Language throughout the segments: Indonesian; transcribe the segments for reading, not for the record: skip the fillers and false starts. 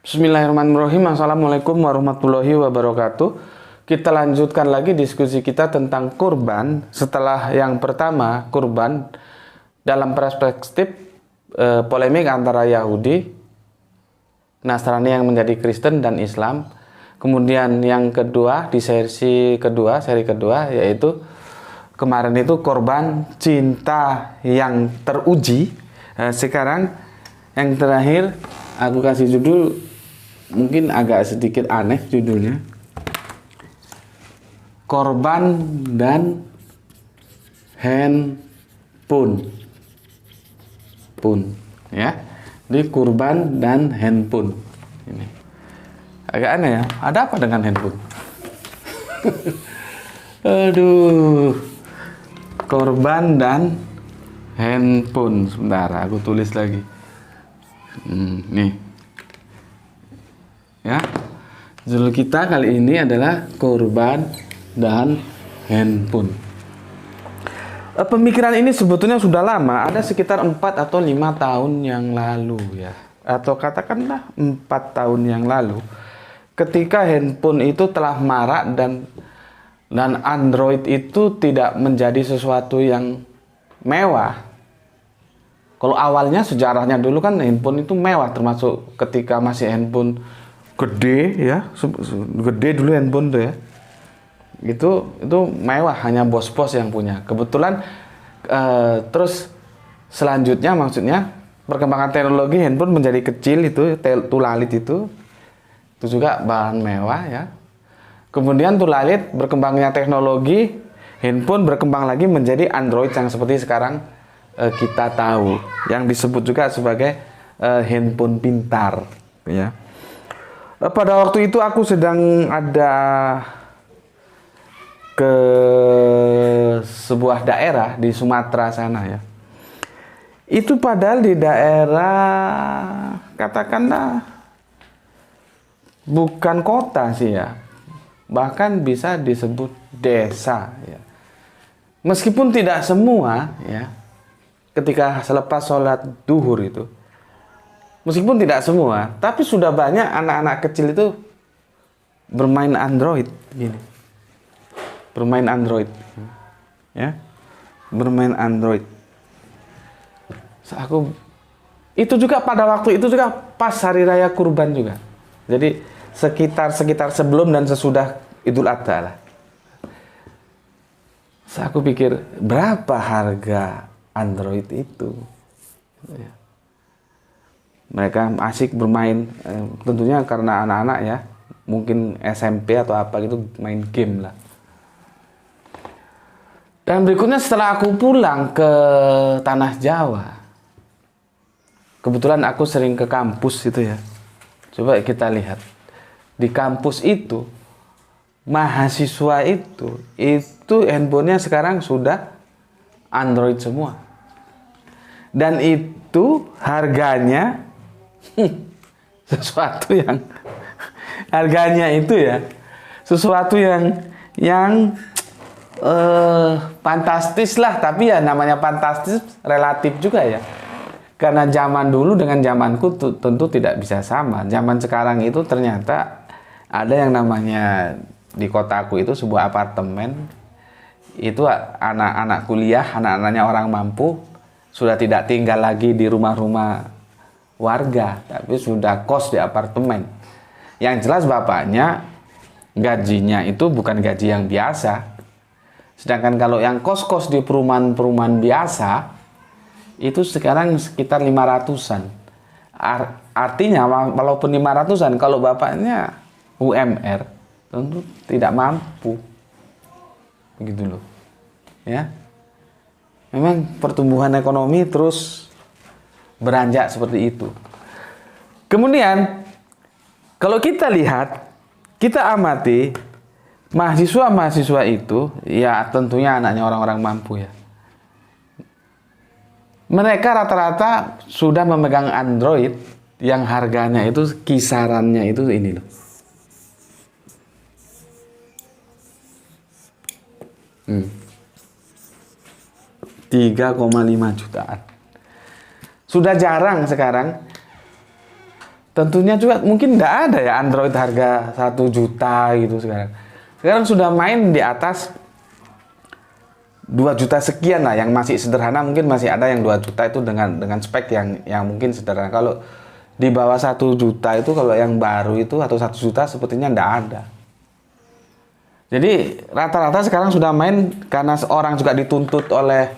Bismillahirrahmanirrahim. Assalamualaikum warahmatullahi wabarakatuh. Kita lanjutkan lagi diskusi kita tentang kurban. Setelah yang pertama, kurban dalam perspektif polemik antara Yahudi, Nasrani yang menjadi Kristen dan Islam. Kemudian yang kedua, di seri kedua yaitu kemarin itu korban cinta yang teruji. Sekarang yang terakhir aku kasih judul mungkin agak sedikit aneh judulnya. Korban dan handphone. Ya. Jadi kurban dan handphone. Ini. Agak aneh ya. Ada apa dengan handphone? Aduh. Korban dan handphone. Sebentar, aku tulis lagi. Nih. Ya, judul kita kali ini adalah korban dan handphone. Pemikiran ini sebetulnya sudah lama, ada sekitar 4 atau 5 tahun yang lalu ya, atau katakanlah 4 tahun yang lalu, ketika handphone itu telah marak dan Android itu tidak menjadi sesuatu yang mewah. Kalau awalnya sejarahnya dulu kan handphone itu mewah, termasuk ketika masih handphone gede ya, gede dulu handphone tuh ya, itu mewah, hanya bos-bos yang punya. Kebetulan terus selanjutnya maksudnya perkembangan teknologi handphone menjadi kecil, itu tulalit itu juga bahan mewah ya. Kemudian tulalit berkembangnya teknologi, handphone berkembang lagi menjadi Android yang seperti sekarang kita tahu, yang disebut juga sebagai handphone pintar ya. Pada waktu itu aku sedang ada ke sebuah daerah di Sumatera sana ya. Itu padahal di daerah katakanlah bukan kota sih ya. Bahkan bisa disebut desa ya. Meskipun tidak semua ya. Ketika selepas sholat duhur itu, meskipun tidak semua, tapi sudah banyak anak-anak kecil itu bermain Android gini. Bermain Android. Ya. Bermain Android. Itu juga pada waktu itu juga pas hari raya kurban juga. Jadi sekitar sebelum dan sesudah Idul Adha lah. Aku pikir berapa harga Android itu? Ya. Mereka asik bermain, tentunya karena anak-anak ya, mungkin SMP atau apa gitu, main game lah. Dan berikutnya setelah aku pulang ke Tanah Jawa, kebetulan aku sering ke kampus itu ya. Coba kita lihat, di kampus itu, mahasiswa itu handphonenya sekarang sudah Android semua. Dan itu harganya sesuatu yang harganya itu ya sesuatu yang fantastis lah, tapi ya namanya fantastis relatif juga ya, karena zaman dulu dengan zamanku tentu tidak bisa sama. Zaman sekarang itu ternyata ada yang namanya di kotaku itu sebuah apartemen, itu anak-anak kuliah, anak-anaknya orang mampu sudah tidak tinggal lagi di rumah-rumah warga, tapi sudah kos di apartemen. Yang jelas bapaknya gajinya itu bukan gaji yang biasa. Sedangkan kalau yang kos-kos di perumahan-perumahan biasa itu sekarang sekitar 500-an. Artinya walaupun 500-an, kalau bapaknya UMR tentu tidak mampu. Begitu loh. Ya. Memang pertumbuhan ekonomi terus beranjak seperti itu. Kemudian kalau kita lihat, kita amati mahasiswa-mahasiswa itu, ya tentunya anaknya orang-orang mampu ya. Mereka rata-rata sudah memegang Android yang harganya itu kisarannya itu ini loh. 3,5 jutaan. Sudah jarang sekarang. Tentunya juga mungkin tidak ada ya Android harga 1 juta gitu sekarang. Sekarang sudah main di atas 2 juta sekian lah, yang masih sederhana. Mungkin masih ada yang 2 juta itu dengan spek yang mungkin sederhana. Kalau di bawah 1 juta itu, kalau yang baru itu atau 1 juta sepertinya tidak ada. Jadi rata-rata sekarang sudah main karena seorang juga dituntut oleh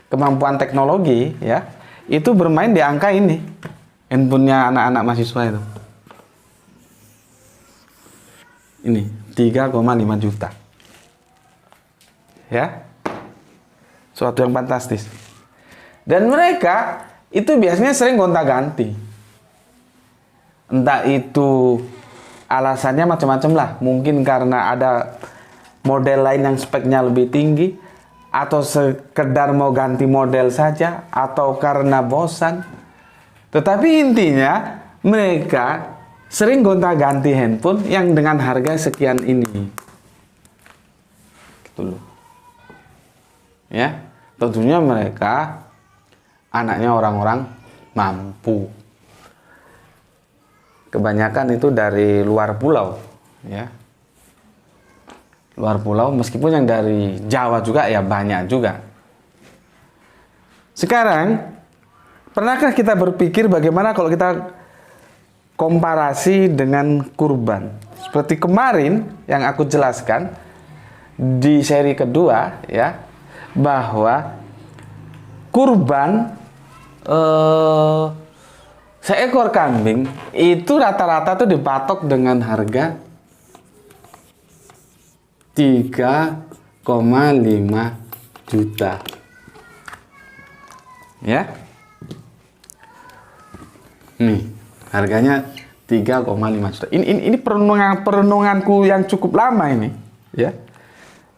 kemampuan teknologi ya. Itu bermain di angka ini. Handphonenya anak-anak mahasiswa itu. Ini 3,5 juta. Ya. Suatu yang fantastis. Dan mereka itu biasanya sering gonta-ganti. Entah itu alasannya macam-macam lah. Mungkin karena ada model lain yang speknya lebih tinggi, atau sekedar mau ganti model saja, atau karena bosan. Tetapi intinya mereka sering gonta-ganti handphone yang dengan harga sekian ini. Gitu loh. Ya, tentunya mereka anaknya orang-orang mampu. Kebanyakan itu dari luar pulau, ya. Luar pulau, meskipun yang dari Jawa juga ya banyak juga. Sekarang, pernahkah kita berpikir bagaimana kalau kita komparasi dengan kurban? Seperti kemarin yang aku jelaskan di seri kedua, ya, bahwa kurban seekor kambing itu rata-rata tuh dipatok dengan harga 3,5 juta. Ya. Nih, harganya 3,5 juta. Ini perenunganku yang cukup lama ini, ya.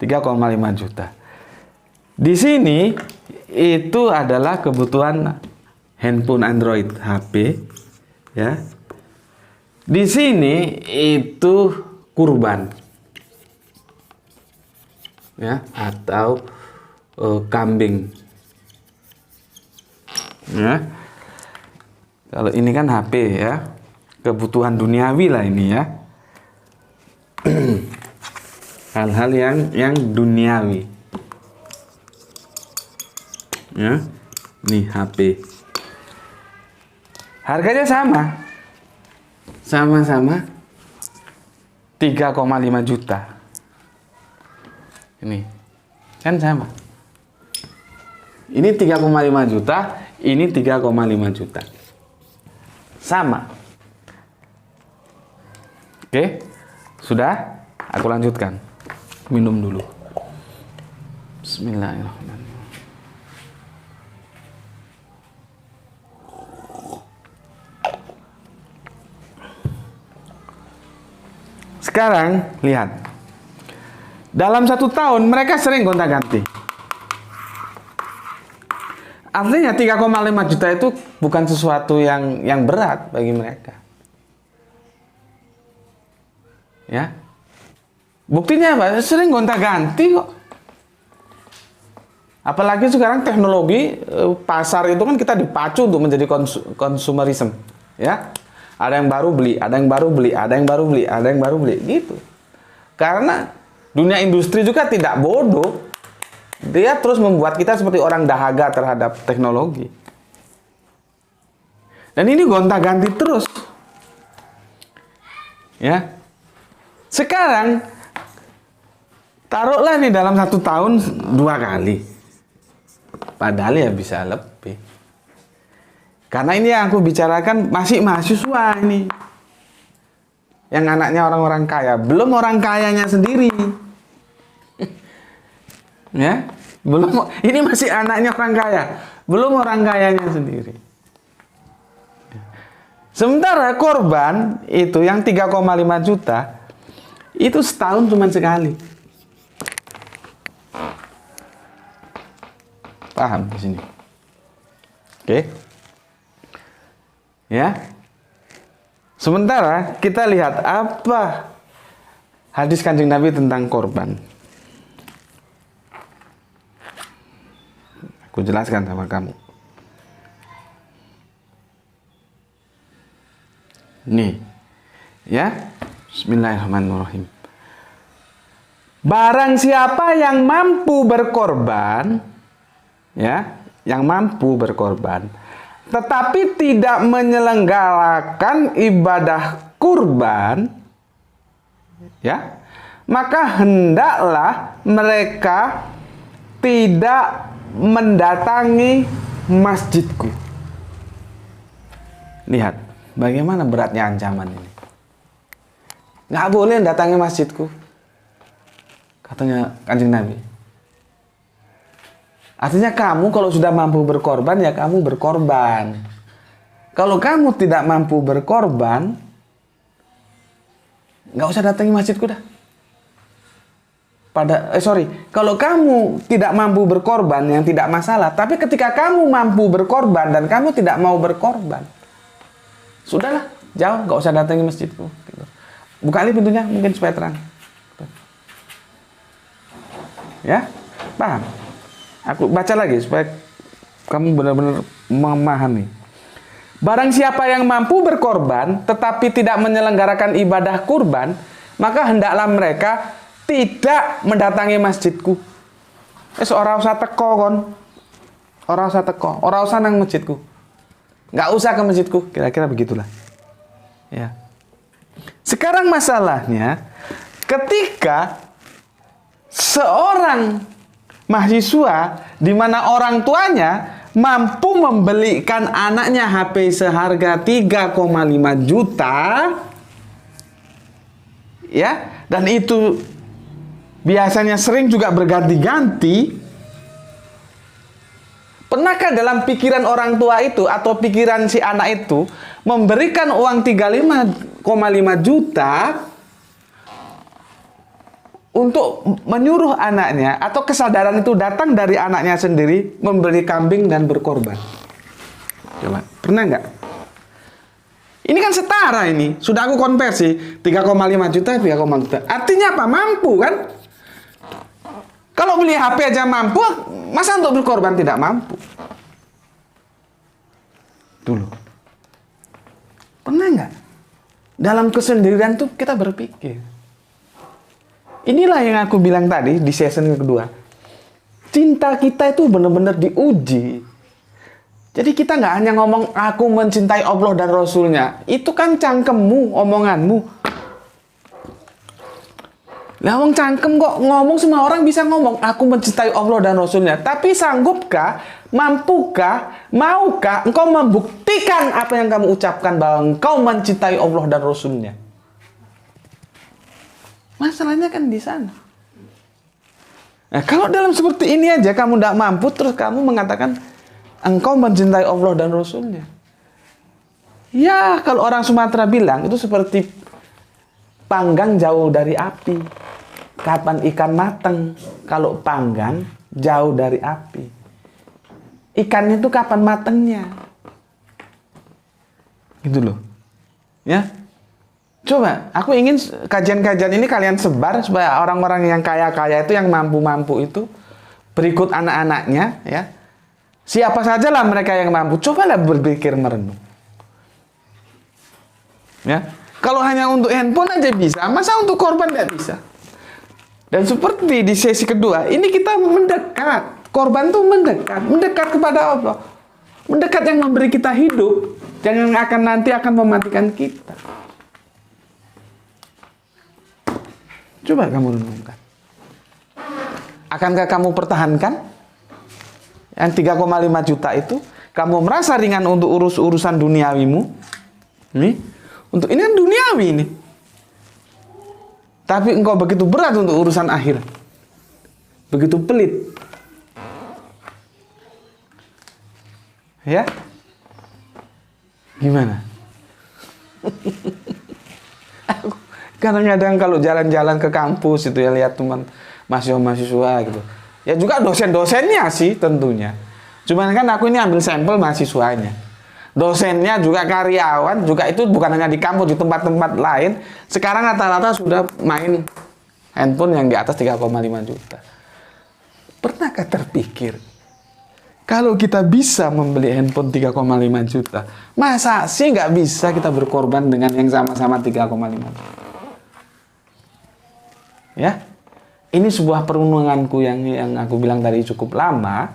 3,5 juta. Di sini itu adalah kebutuhan handphone Android HP, ya. Di sini itu kurban, ya, atau kambing, ya. Kalau ini kan HP, ya, kebutuhan duniawi lah ini, ya. Hal-hal yang duniawi, ya. Nih HP. Harganya sama-sama 3,5 juta. Ini kan sama. Ini 3,5 juta, ini 3,5 juta. Sama. Oke, sudah? Aku lanjutkan. Minum dulu. Bismillahirrahmanirrahim. Sekarang lihat, dalam 1 tahun mereka sering gonta-ganti. Artinya 3,5 juta itu bukan sesuatu yang berat bagi mereka. Ya, buktinya apa? Sering gonta-ganti kok. Apalagi sekarang teknologi pasar itu kan kita dipacu untuk menjadi konsumerisme, ya. Ada yang baru beli, ada yang baru beli, ada yang baru beli, ada yang baru beli, gitu. Karena dunia industri juga tidak bodoh. Dia terus membuat kita seperti orang dahaga terhadap teknologi. Dan ini gonta-ganti terus. Ya. Sekarang taruhlah nih dalam 1 tahun 2 kali. Padahal ya bisa lebih. Karena ini yang aku bicarakan masih mahasiswa ini. Yang anaknya orang-orang kaya. Belum orang kayanya sendiri. Ya, belum. Ini masih anaknya orang kaya. Belum orang kayanya sendiri. Sementara korban itu yang 3,5 juta. Itu setahun cuma sekali. Paham di sini? Oke. Ya. Sementara kita lihat apa hadis Kanjeng Nabi tentang korban. Aku jelaskan sama kamu. Nih. Ya. Bismillahirrahmanirrahim. Barang siapa yang mampu berkorban, ya, yang mampu berkorban, tetapi tidak menyelenggarakan ibadah kurban, ya, maka hendaklah mereka tidak mendatangi masjidku. Lihat, bagaimana beratnya ancaman ini. Nggak boleh datangi masjidku, katanya Kanjeng Nabi. Artinya kamu kalau sudah mampu berkorban, ya kamu berkorban. Kalau kamu tidak mampu berkorban, nggak usah datangi masjidku dah. Kalau kamu tidak mampu berkorban, yang tidak masalah. Tapi ketika kamu mampu berkorban dan kamu tidak mau berkorban, sudahlah, jauh, nggak usah datangi masjidku. Gitu. Buka lagi pintunya, mungkin supaya terang. Ya, paham? Aku baca lagi supaya kamu benar-benar memahami. Barang siapa yang mampu berkorban tetapi tidak menyelenggarakan ibadah kurban, maka hendaklah mereka tidak mendatangi masjidku. Ora usah teko kon. Ora usah teko, ora usah nang masjidku. Nggak usah ke masjidku, kira-kira begitulah. Ya. Sekarang masalahnya ketika seorang mahasiswa di mana orang tuanya mampu membelikan anaknya HP seharga 3,5 juta, ya, dan itu biasanya sering juga berganti-ganti. Pernahkah dalam pikiran orang tua itu atau pikiran si anak itu memberikan uang 3,5 juta untuk menyuruh anaknya, atau kesadaran itu datang dari anaknya sendiri membeli kambing dan berkorban? Coba, pernah nggak? Ini kan setara ini. Sudah aku konversi 3,5 juta, 3,5 juta. Artinya apa? Mampu kan? Kalau beli HP aja mampu, masa untuk berkorban tidak mampu? Dulu. Pernah nggak? Dalam kesendirian tuh kita berpikir. Inilah yang aku bilang tadi di season kedua. Cinta kita itu benar-benar diuji. Jadi kita nggak hanya ngomong aku mencintai Allah dan Rasulnya. Itu kan cangkemmu, omonganmu. Lah wong cangkem kok ngomong, semua orang bisa ngomong aku mencintai Allah dan Rasulnya. Tapi sanggupkah, mampukah, maukah engkau membuktikan apa yang kamu ucapkan bahwa engkau mencintai Allah dan Rasulnya? Masalahnya kan di sana. Nah, kalau dalam seperti ini aja kamu tidak mampu, terus kamu mengatakan engkau mencintai Allah dan Rasulnya. Ya, kalau orang Sumatera bilang itu seperti panggang jauh dari api. Kapan ikan matang? Kalau panggang jauh dari api. Ikannya itu kapan matangnya? Gitu loh. Ya. Coba, aku ingin kajian-kajian ini kalian sebar supaya orang-orang yang kaya-kaya itu, yang mampu-mampu itu, berikut anak-anaknya, ya. Siapa sajalah mereka yang mampu, cobalah berpikir merenung. Ya. Kalau hanya untuk handphone aja bisa, masa untuk korban tidak bisa? Dan seperti di sesi kedua, ini kita mendekat. Korban itu mendekat. Mendekat kepada Allah. Mendekat yang memberi kita hidup. Dan yang nanti akan mematikan kita. Coba kamu renungkan. Akankah kamu pertahankan yang 3,5 juta itu? Kamu merasa ringan untuk urusan duniawimu? Ini, untuk ini kan duniawi ini. Tapi engkau begitu berat untuk urusan akhir. Begitu pelit. Ya? Gimana? Kadang-kadang kalau jalan-jalan ke kampus itu ya, lihat teman mahasiswa gitu. Ya juga dosen-dosennya sih tentunya. Cuman kan aku ini ambil sampel mahasiswanya. Dosennya juga karyawan, juga itu bukan hanya di kampus, di tempat-tempat lain. Sekarang rata-rata sudah main handphone yang di atas 3,5 juta. Pernahkah terpikir, kalau kita bisa membeli handphone 3,5 juta, masa sih nggak bisa kita berkorban dengan yang sama-sama 3,5 juta? Ya, ini sebuah perenunganku yang aku bilang tadi cukup lama.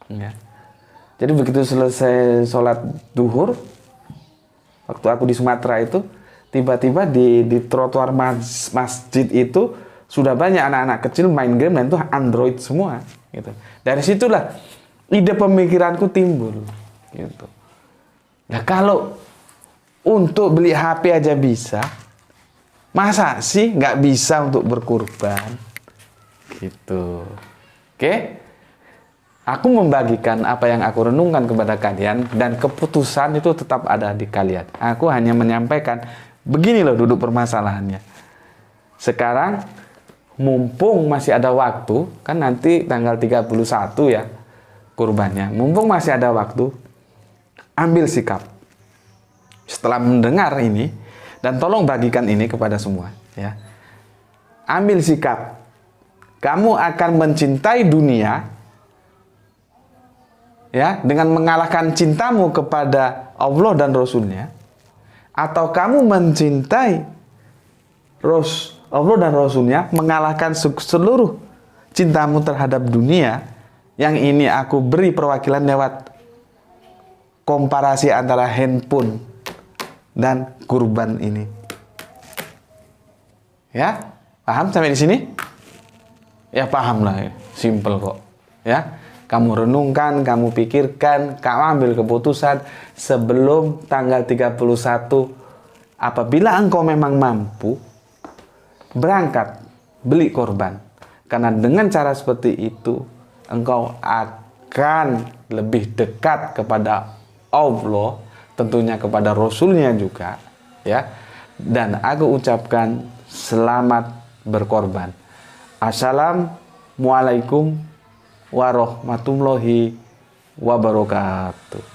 Ya. Jadi begitu selesai sholat duhur, waktu aku di Sumatera itu, tiba-tiba di trotoar masjid itu sudah banyak anak-anak kecil main game dan itu Android semua. Gitu. Dari situlah ide pemikiranku timbul. Gitu. Nah kalau untuk beli HP aja bisa, masa sih nggak bisa untuk berkurban? Gitu. Oke? Aku membagikan apa yang aku renungkan kepada kalian dan keputusan itu tetap ada di kalian. Aku hanya menyampaikan, begini loh duduk permasalahannya. Sekarang, mumpung masih ada waktu, kan nanti tanggal 31 ya kurbannya. Mumpung masih ada waktu, ambil sikap. Setelah mendengar ini, dan tolong bagikan ini kepada semua, ya. Ambil sikap. Kamu akan mencintai dunia, ya, dengan mengalahkan cintamu kepada Allah dan Rasulnya, atau kamu mencintai Allah dan Rasulnya, mengalahkan seluruh cintamu terhadap dunia. Yang ini aku beri perwakilan lewat komparasi antara handphone dan kurban ini. Ya, paham sampai di sini? Ya paham lah, simple kok. Ya, kamu renungkan, kamu pikirkan, kamu ambil keputusan sebelum tanggal 31. Apabila engkau memang mampu, berangkat, beli korban. Karena dengan cara seperti itu, engkau akan lebih dekat kepada Allah, tentunya kepada Rasulnya juga, ya. Dan aku ucapkan selamat berkorban. Assalamualaikum warahmatullahi wabarakatuh.